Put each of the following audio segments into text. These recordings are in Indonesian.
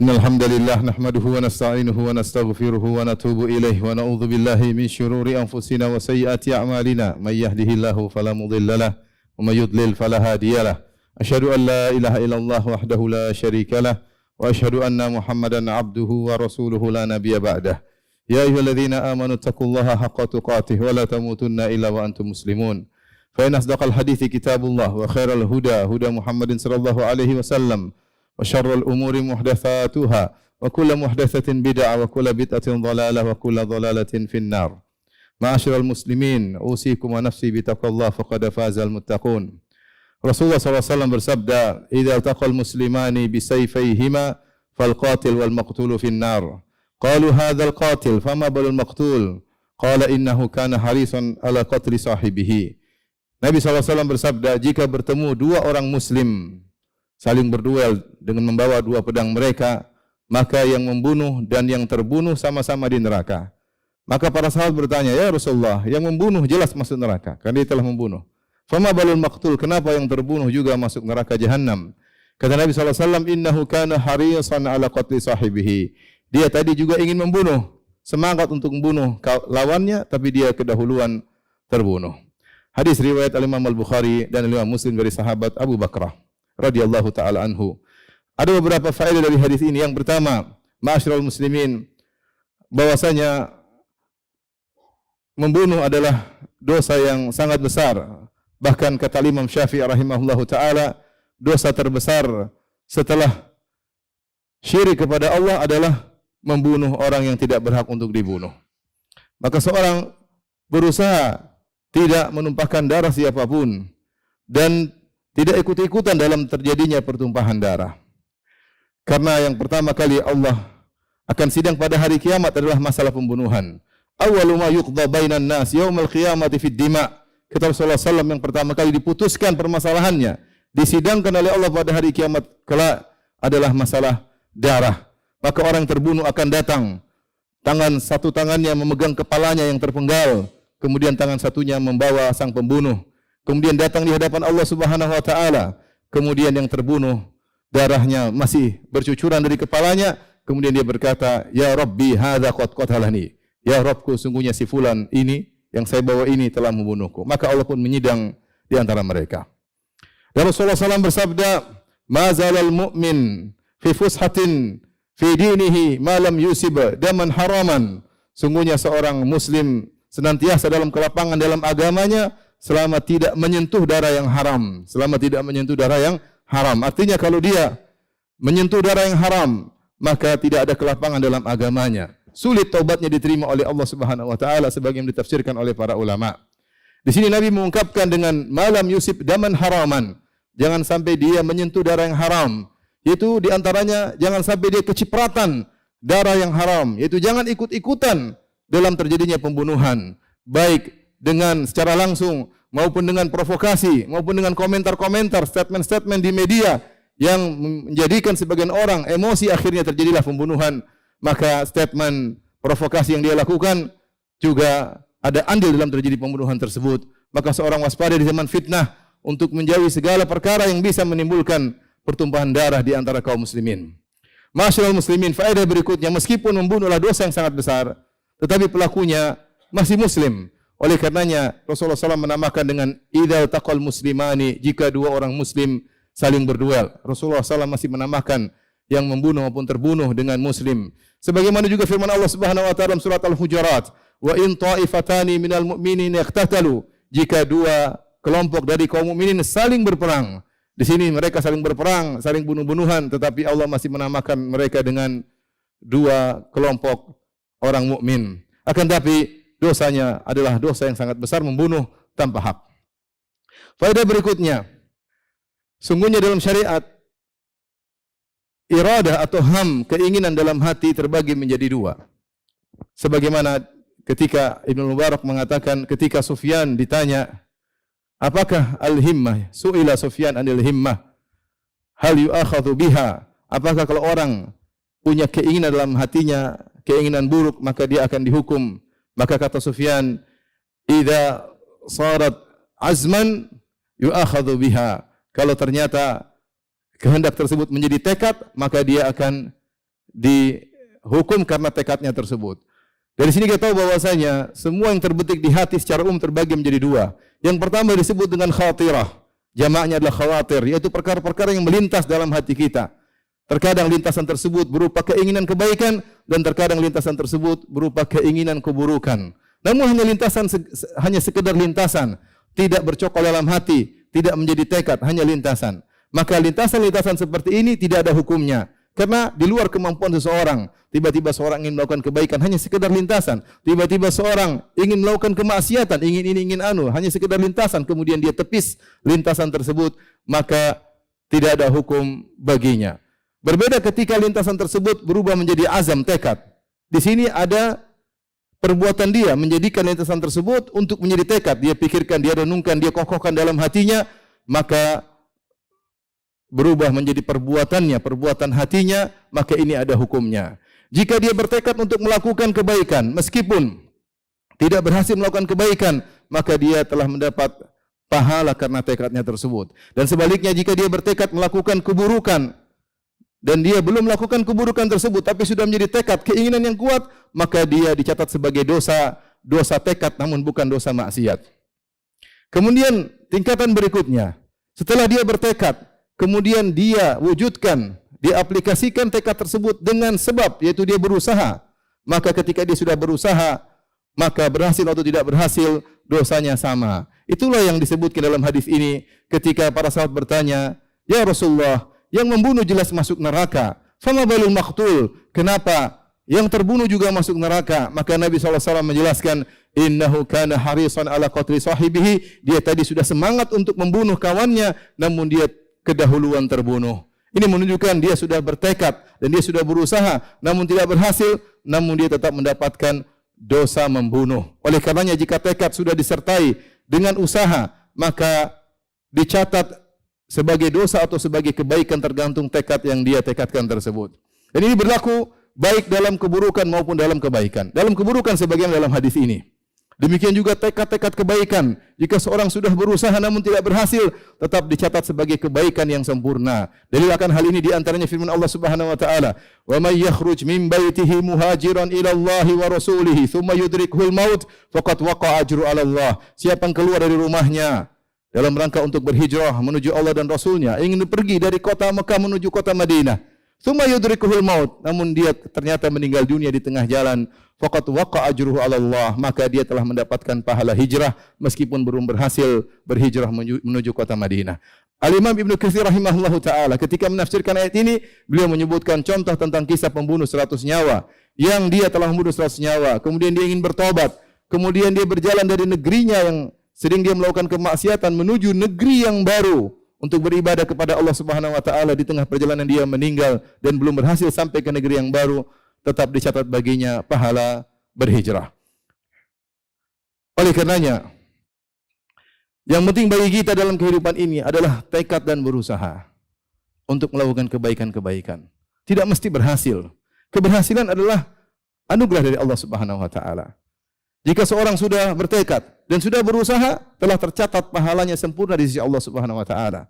Innal hamdalillah nahmaduhu wa nasta'inuhu wa nastaghfiruhu wa natubu ilaihi wa na'udzu billahi min shururi anfusina wa sayyiati a'malina may yahdihillahu fala mudilla lahu wa may yudlil fala hadiyalah. Asyhadu an la ilaha illallah wahdahu la syarika lah wa asyhadu anna Muhammadan 'abduhu wa rasuluhu la nabiyya ba'dah. Ya ayyuhalladzina amanu taqullaha haqqa tuqatih wa la tamutunna illa wa antum muslimun. Fa in asdaqal hadithi kitabullah wa khairal huda huda Muhammadin sallallahu alaihi wasallam. وشر الأمور محدثاتها وكل محدثة بدعة وكل بدعة ضلالة وكل ضلالة في النار. معاشر المسلمين أوصيكم ونفسي بتقوى الله فقد فاز المتقون. Rasulullah SAW bersabda, "Idza taqal muslimani bisayfayhima falqatil wal maqtul fi an-nar." Qalu hadzal qatil fama balul maqtul? Qala innahu kana harisan ala qatli sahibihi. Nabi SAW bersabda, jika bertemu dua orang muslim saling berduel dengan membawa dua pedang mereka, maka yang membunuh dan yang terbunuh sama-sama di neraka. Maka para sahabat bertanya, "Ya Rasulullah, yang membunuh jelas masuk neraka, karena dia telah membunuh. Fama balul maqtul, kenapa yang terbunuh juga masuk neraka jahanam?" Kata Nabi SAW, "Innahu kana harisan ala qatli sahibihi." Dia tadi juga ingin membunuh, semangat untuk membunuh lawannya, tapi dia kedahuluan terbunuh. Hadis riwayat Imam Al-Bukhari dan Imam Muslim dari sahabat Abu Bakrah radhiyallahu taala anhu. Ada beberapa faedah dari hadis ini. Yang pertama, ma'asyiral muslimin, bahwasanya membunuh adalah dosa yang sangat besar. Bahkan kata Imam Syafi'i rahimahullahu taala, dosa terbesar setelah syirik kepada Allah adalah membunuh orang yang tidak berhak untuk dibunuh. Maka seorang berusaha tidak menumpahkan darah siapapun dan tidak ikut-ikutan dalam terjadinya pertumpahan darah. Karena yang pertama kali Allah akan sidang pada hari kiamat adalah masalah pembunuhan. Awwalu ma yuqda bainan nas yaumal qiyamati fid dima. Kata Rasulullah SAW, yang pertama kali diputuskan permasalahannya, disidangkan oleh Allah pada hari kiamat kelak adalah masalah darah. Maka orang terbunuh akan datang, satu tangannya memegang kepalanya yang terpenggal, kemudian tangan satunya membawa sang pembunuh. Kemudian datang di hadapan Allah Subhanahu wa taala. Kemudian yang terbunuh darahnya masih bercucuran dari kepalanya. Kemudian dia berkata, "Ya Rabbi, hadza qad qatalani." Ya Rabbku, sungguhnya si fulan ini yang saya bawa ini telah membunuhku. Maka Allah pun menyidang di antara mereka. Dan Rasulullah SAW bersabda, "Ma zalal mu'min fi fushatin fi dinihi ma lam yusib daman haraman." Sungguhnya seorang muslim senantiasa dalam kelapangan dalam agamanya selama tidak menyentuh darah yang haram. Selama tidak menyentuh darah yang haram. Artinya kalau dia menyentuh darah yang haram, maka tidak ada kelapangan dalam agamanya. Sulit taubatnya diterima oleh Allah Subhanahu wa taala sebagaimana ditafsirkan oleh para ulama. Di sini Nabi mengungkapkan dengan malam yusib daman haraman. Jangan sampai dia menyentuh darah yang haram. Yaitu di antaranya jangan sampai dia kecipratan darah yang haram. Yaitu jangan ikut-ikutan dalam terjadinya pembunuhan. Baik dengan secara langsung maupun dengan provokasi maupun dengan komentar-komentar, statement-statement di media yang menjadikan sebagian orang emosi, akhirnya terjadilah pembunuhan. Maka statement provokasi yang dia lakukan juga ada andil dalam terjadi pembunuhan tersebut. Maka seorang waspada di zaman fitnah untuk menjauhi segala perkara yang bisa menimbulkan pertumpahan darah di antara kaum muslimin. Masyaallah muslimin, faedah berikutnya, meskipun membunuhlah dosa yang sangat besar, tetapi pelakunya masih muslim. Oleh karenanya Rasulullah SAW menamakan dengan idza taqal muslimani, jika dua orang muslim saling berduel. Rasulullah SAW masih menamakan yang membunuh maupun terbunuh dengan muslim. Sebagaimana juga firman Allah Subhanahu wa taala dalam surat Al-Hujurat, "Wa in ta'ifatani minal mu'minina iqtatalu." Jika dua kelompok dari kaum mukminin saling berperang. Di sini mereka saling berperang, saling bunuh-bunuhan, tetapi Allah masih menamakan mereka dengan dua kelompok orang mukmin. Akan tapi dosanya adalah dosa yang sangat besar, membunuh tanpa hak. Faedah berikutnya, sungguhnya dalam syariat iradah atau keinginan dalam hati terbagi menjadi dua. Sebagaimana ketika Ibnu Mubarak mengatakan, ketika Sufyan ditanya, apakah al-himmah? Su'ila Sufyan anil himmah. Hal yu'akhadhu biha? Apakah kalau orang punya keinginan dalam hatinya, keinginan buruk, maka dia akan dihukum? Maka kata Sufyan, idza sarat azman yu'akhadhu biha. Kalau ternyata kehendak tersebut menjadi tekad, maka dia akan dihukum karena tekadnya tersebut. Dari sini kita tahu bahwasanya semua yang terbetik di hati secara umum terbagi menjadi dua. Yang pertama disebut dengan khatirah. Jamaknya adalah khawatir, yaitu perkara-perkara yang melintas dalam hati kita. Terkadang lintasan tersebut berupa keinginan kebaikan dan terkadang lintasan tersebut berupa keinginan keburukan. Namun hanya sekedar lintasan, tidak bercokol dalam hati, tidak menjadi tekad, hanya lintasan. Maka lintasan-lintasan seperti ini tidak ada hukumnya. Karena di luar kemampuan seseorang, tiba-tiba seorang ingin melakukan kebaikan hanya sekedar lintasan, tiba-tiba seorang ingin melakukan kemaksiatan, ingin ini ingin anu, hanya sekedar lintasan, kemudian dia tepis lintasan tersebut, maka tidak ada hukum baginya. Berbeda ketika lintasan tersebut berubah menjadi azam, tekad. Di sini ada perbuatan dia menjadikan lintasan tersebut untuk menjadi tekad. Dia pikirkan, dia renungkan, dia kokohkan dalam hatinya, maka berubah menjadi perbuatannya, perbuatan hatinya, maka ini ada hukumnya. Jika dia bertekad untuk melakukan kebaikan, meskipun tidak berhasil melakukan kebaikan, maka dia telah mendapat pahala karena tekadnya tersebut. Dan sebaliknya jika dia bertekad melakukan keburukan, dan dia belum melakukan keburukan tersebut, tapi sudah menjadi tekad, keinginan yang kuat, maka dia dicatat sebagai dosa tekad, namun bukan dosa maksiat. Kemudian tingkatan berikutnya, setelah dia bertekad, kemudian dia wujudkan, dia aplikasikan tekad tersebut dengan sebab, yaitu dia berusaha. Maka ketika dia sudah berusaha, maka berhasil atau tidak berhasil, dosanya sama. Itulah yang disebutkan dalam hadis ini, ketika para sahabat bertanya, "Ya Rasulullah, yang membunuh jelas masuk neraka. Fama balul maqtul? Kenapa yang terbunuh juga masuk neraka?" Maka Nabi SAW menjelaskan, "Innahu kana harisan ala qatli sahibihi." Dia tadi sudah semangat untuk membunuh kawannya, namun dia kedahuluan terbunuh. Ini menunjukkan dia sudah bertekad dan dia sudah berusaha, namun tidak berhasil, namun dia tetap mendapatkan dosa membunuh. Oleh karenanya jika tekad sudah disertai dengan usaha, maka dicatat sebagai dosa atau sebagai kebaikan tergantung tekad yang dia tekadkan tersebut. Dan ini berlaku baik dalam keburukan maupun dalam kebaikan. Dalam keburukan sebagaimana dalam hadis ini. Demikian juga tekad-tekad kebaikan. Jika seorang sudah berusaha namun tidak berhasil, tetap dicatat sebagai kebaikan yang sempurna. Dalil akan hal ini di antaranya firman Allah Subhanahu wa taala, "Wa may yakhruj min baitihi muhajiran ila Allah wa rasulihi, thumma yudrikuhul maut, faqad waqa'a ajru 'ala Allah." Siapa yang keluar dari rumahnya dalam rangka untuk berhijrah menuju Allah dan Rasulnya, ingin pergi dari kota Mekah menuju kota Madinah, thumma yudrikuhul maut, namun dia ternyata meninggal dunia di tengah jalan, faqad waqa'a ajruhu 'ala Allah, maka dia telah mendapatkan pahala hijrah meskipun belum berhasil berhijrah menuju kota Madinah. Al-Imam Ibnu Katsir rahimahullahu taala ketika menafsirkan ayat ini, beliau menyebutkan contoh tentang kisah pembunuh 100 nyawa yang dia telah membunuh 100 nyawa, kemudian dia ingin bertobat, kemudian dia berjalan dari negerinya yang sering dia melakukan kemaksiatan menuju negeri yang baru untuk beribadah kepada Allah Subhanahu wa taala. Di tengah perjalanan dia meninggal dan belum berhasil sampai ke negeri yang baru, tetap dicatat baginya pahala berhijrah. Oleh karenanya, yang penting bagi kita dalam kehidupan ini adalah tekad dan berusaha untuk melakukan kebaikan-kebaikan. Tidak mesti berhasil. Keberhasilan adalah anugerah dari Allah Subhanahu wa taala. Jika seorang sudah bertekad dan sudah berusaha, telah tercatat pahalanya sempurna di sisi Allah Subhanahu wa taala.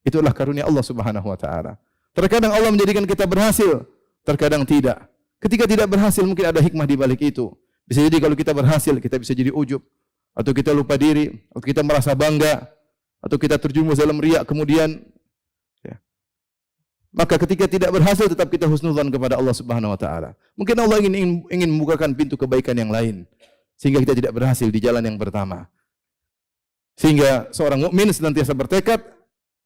Itulah karunia Allah Subhanahu wa taala. Terkadang Allah menjadikan kita berhasil, terkadang tidak. Ketika tidak berhasil mungkin ada hikmah di balik itu. Bisa jadi kalau kita berhasil, kita bisa jadi ujub, atau kita lupa diri, atau kita merasa bangga, atau kita terjumus dalam riak kemudian ya. Maka ketika tidak berhasil tetap kita husnudzan kepada Allah Subhanahu wa taala. Mungkin Allah ingin membukakan pintu kebaikan yang lain, sehingga kita tidak berhasil di jalan yang pertama. Sehingga seorang mukmin senantiasa bertekad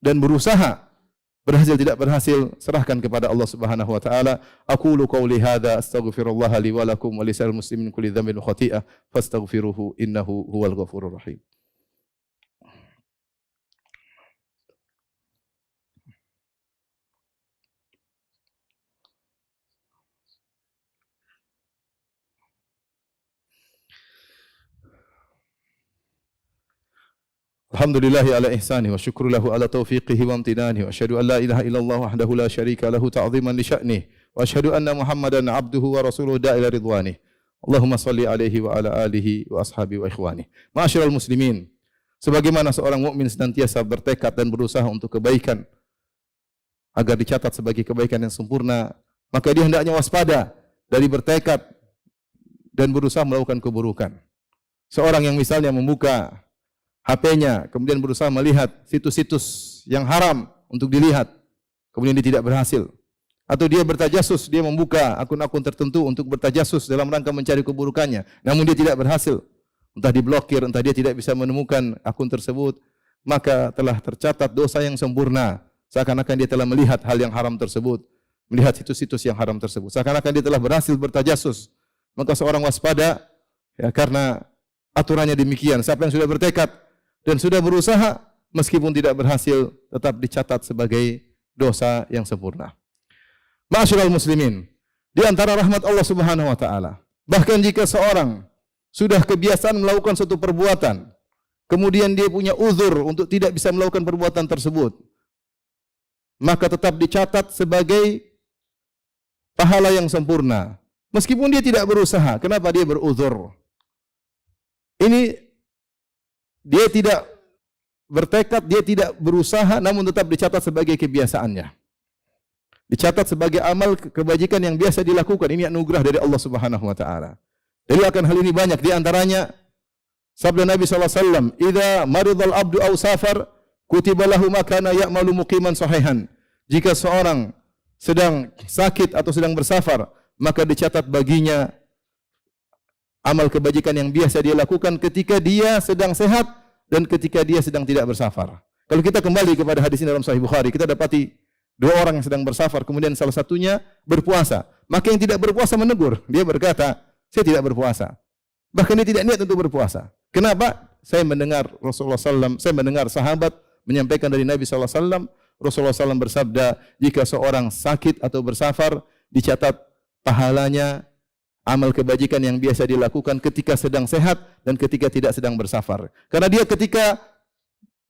dan berusaha. Berhasil tidak berhasil, serahkan kepada Allah Subhanahu wa taala. Aqulu qouli hadza astaghfirullah li wa lakum wa lisal muslimin kulli dhanbin wa khati'ah fastaghfiruhu innahu huwal ghafurur rahim. Alhamdulillahi ala ihsani wa syukru lahu ala taufiqihi wa amtinani wa asyhadu an la ilaha illallah wahdahu la syarika lahu ta'ziman li sya'nih wa asyhadu anna Muhammadan abduhu wa rasuluhu da'ila ridwanih. Allahumma salli alaihi wa ala alihi wa ashabi wa ikhwani. Ma'asyiral muslimin, sebagaimana seorang mukmin senantiasa bertekad dan berusaha untuk kebaikan agar dicatat sebagai kebaikan yang sempurna, maka dia hendaknya waspada dari bertekad dan berusaha melakukan keburukan. Seorang yang misalnya membuka HP-nya, kemudian berusaha melihat situs-situs yang haram untuk dilihat, kemudian dia tidak berhasil. Atau dia bertajasus, dia membuka akun-akun tertentu untuk bertajasus dalam rangka mencari keburukannya, namun dia tidak berhasil. Entah diblokir, entah dia tidak bisa menemukan akun tersebut, maka telah tercatat dosa yang sempurna. Seakan-akan dia telah melihat hal yang haram tersebut, melihat situs-situs yang haram tersebut. Seakan-akan dia telah berhasil bertajasus. Maka seorang waspada, ya, karena aturannya demikian. Siapa yang sudah bertekad dan sudah berusaha, meskipun tidak berhasil, tetap dicatat sebagai dosa yang sempurna. Ma'asyiral muslimin, di antara rahmat Allah Subhanahu wa taala, bahkan jika seorang sudah kebiasaan melakukan suatu perbuatan, kemudian dia punya uzur untuk tidak bisa melakukan perbuatan tersebut, maka tetap dicatat sebagai pahala yang sempurna. Meskipun dia tidak berusaha, kenapa dia beruzur? Ini dia tidak bertekad, dia tidak berusaha, namun tetap dicatat sebagai kebiasaannya. Dicatat sebagai amal kebajikan yang biasa dilakukan. Ini anugerah dari Allah Subhanahu wa taala. Jadi akan hal ini banyak, di antaranya sabda Nabi sallallahu alaihi wasallam, "Idza maridal abdu aw safar, kutiba lahu ma kana ya'malu muqiman sahihan." Jika seorang sedang sakit atau sedang bersafar, maka dicatat baginya amal kebajikan yang biasa dia lakukan ketika dia sedang sehat dan ketika dia sedang tidak bersafar. Kalau kita kembali kepada hadis ini dalam Sahih Bukhari, kita dapati dua orang yang sedang bersafar, kemudian salah satunya berpuasa. Maka yang tidak berpuasa menegur. Dia berkata, saya tidak berpuasa. Bahkan dia tidak niat untuk berpuasa. Kenapa? Saya mendengar Rasulullah SAW, saya mendengar sahabat menyampaikan dari Nabi SAW, Rasulullah SAW bersabda, jika seorang sakit atau bersafar, dicatat pahalanya amal kebajikan yang biasa dilakukan ketika sedang sehat dan ketika tidak sedang bersafar. Karena dia ketika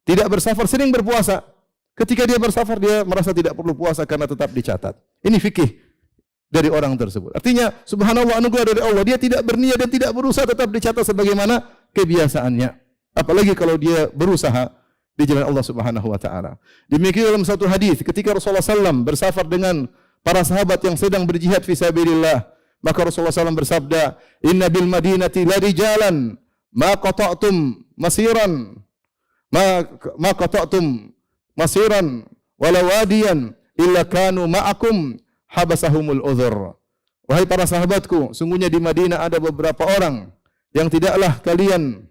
tidak bersafar sering berpuasa. Ketika dia bersafar, dia merasa tidak perlu puasa karena tetap dicatat. Ini fikih dari orang tersebut. Artinya, subhanallah, anugerah dari Allah. Dia tidak berniat dan tidak berusaha, tetap dicatat sebagaimana kebiasaannya. Apalagi kalau dia berusaha di jalan Allah Subhanahu wa taala. Demikian dalam satu hadis, ketika Rasulullah SAW bersafar dengan para sahabat yang sedang berjihad fi sabilillah, maka Rasulullah SAW bersabda, "Inna bil madinati la rijalan ma qata'tum masiran ma qata'tum masiran wala wadiyan illa kanu ma'akum habasahumul udhur." Wahai para sahabatku, sungguhnya di Madinah ada beberapa orang yang tidaklah kalian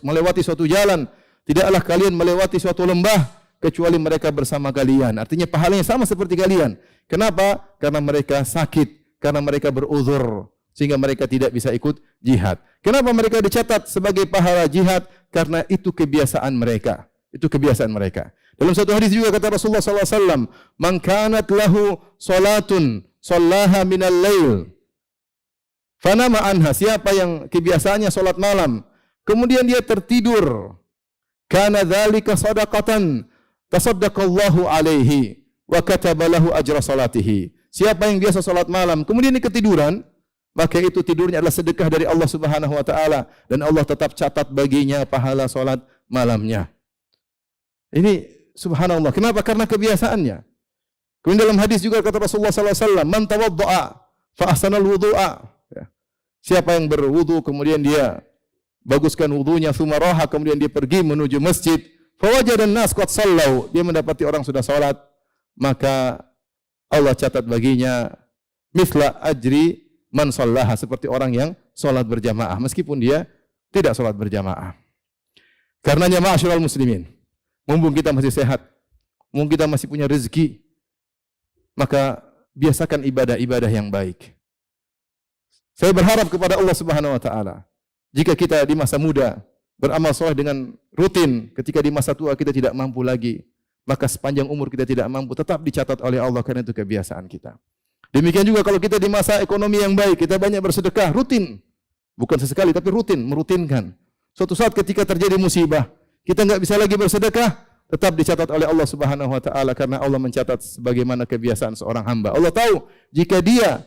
melewati suatu jalan, tidaklah kalian melewati suatu lembah kecuali mereka bersama kalian. Artinya pahalanya sama seperti kalian. Kenapa? Karena mereka sakit, karena mereka beruzur sehingga mereka tidak bisa ikut jihad. Kenapa mereka dicatat sebagai pahala jihad? Karena itu kebiasaan mereka. Itu kebiasaan mereka. Dalam satu hadis juga kata Rasulullah SAW, "Man kanat lahu salatun sallaha minal lail, fanama anha." Siapa yang kebiasaannya salat malam, kemudian dia tertidur, kana dzalika shadaqatan tasaddaqallahu alaihi wa kataba lahu ajra salatihi. Siapa yang biasa salat malam, kemudian dia ketiduran, maka itu tidurnya adalah sedekah dari Allah Subhanahu wa taala dan Allah tetap catat baginya pahala salat malamnya. Ini subhanallah. Kenapa? Karena kebiasaannya. Kemudian dalam hadis juga kata Rasulullah SAW, "Man tawadda'a fa ahsanal wudu'a." Siapa yang berwudu kemudian dia baguskan wudunya, tsumma raha, kemudian dia pergi menuju masjid, fa wajadan nas qad sallau, dia mendapati orang sudah salat, maka Allah catat baginya misla ajri man sallaha, seperti orang yang salat berjamaah meskipun dia tidak salat berjamaah. Karenanya ma'asyiral muslimin, mumpung kita masih sehat, mumpung kita masih punya rezeki, maka biasakan ibadah-ibadah yang baik. Saya berharap kepada Allah Subhanahu wa taala, jika kita di masa muda beramal saleh dengan rutin, ketika di masa tua kita tidak mampu lagi, maka sepanjang umur kita tidak mampu, tetap dicatat oleh Allah karena itu kebiasaan kita. Demikian juga kalau kita di masa ekonomi yang baik, kita banyak bersedekah rutin. Bukan sesekali tapi rutin, merutinkan. Suatu saat ketika terjadi musibah, kita enggak bisa lagi bersedekah, tetap dicatat oleh Allah Subhanahu wa taala karena Allah mencatat sebagaimana kebiasaan seorang hamba. Allah tahu jika dia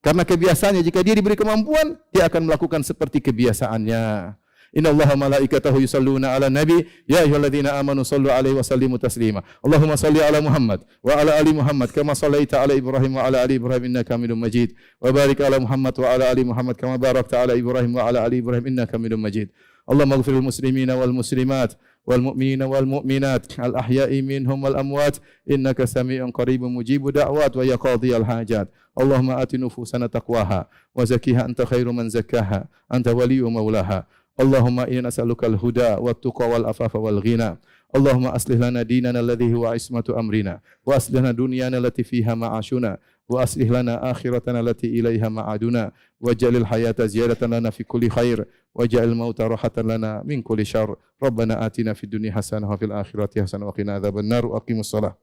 karena kebiasaannya, jika dia diberi kemampuan, dia akan melakukan seperti kebiasaannya. Innallaha malaikatahu yusalluna 'alan nabi ya ayyuhalladzina amanu sallu 'alaihi wa sallimu taslima. Allahumma salli 'ala Muhammad wa 'ala ali Muhammad kama shallaita 'ala Ibrahim wa 'ala ali Ibrahim innaka Hamidum Majid. Wa barik 'ala Muhammad wa 'ala ali Muhammad kama barakta 'ala Ibrahim wa 'ala ali Ibrahim innaka Hamidum Majid. Allahumma ighfir lil muslimina wal muslimat wal mu'minina wal mu'minat al ahya'i minhum wal amwat innaka samii'un qaribun mujibud da'wat wa ya qadhiyal hajat. Allahumma ati nufusana taqwaha wa zakkiha anta khairu man zakkaha anta waliyyu maulaha. Allahumma inna nas'aluka al-huda wat tuqa wal afafa wal ghina. Allahumma aslih lana dinana alladhi huwa ismatu amrina wa aslih lana dunyana allati fiha ma'ashuna wa aslih lana akhiratana allati ilaiha ma'aduna waj'alil hayata ziyadatan lana fi kulli khair waj'al mauta rahatan lana min kulli syarr. Rabbana atina fid dunya hasanah wa fil akhirati hasanah wa qina adzabannar. Aqimus shalah.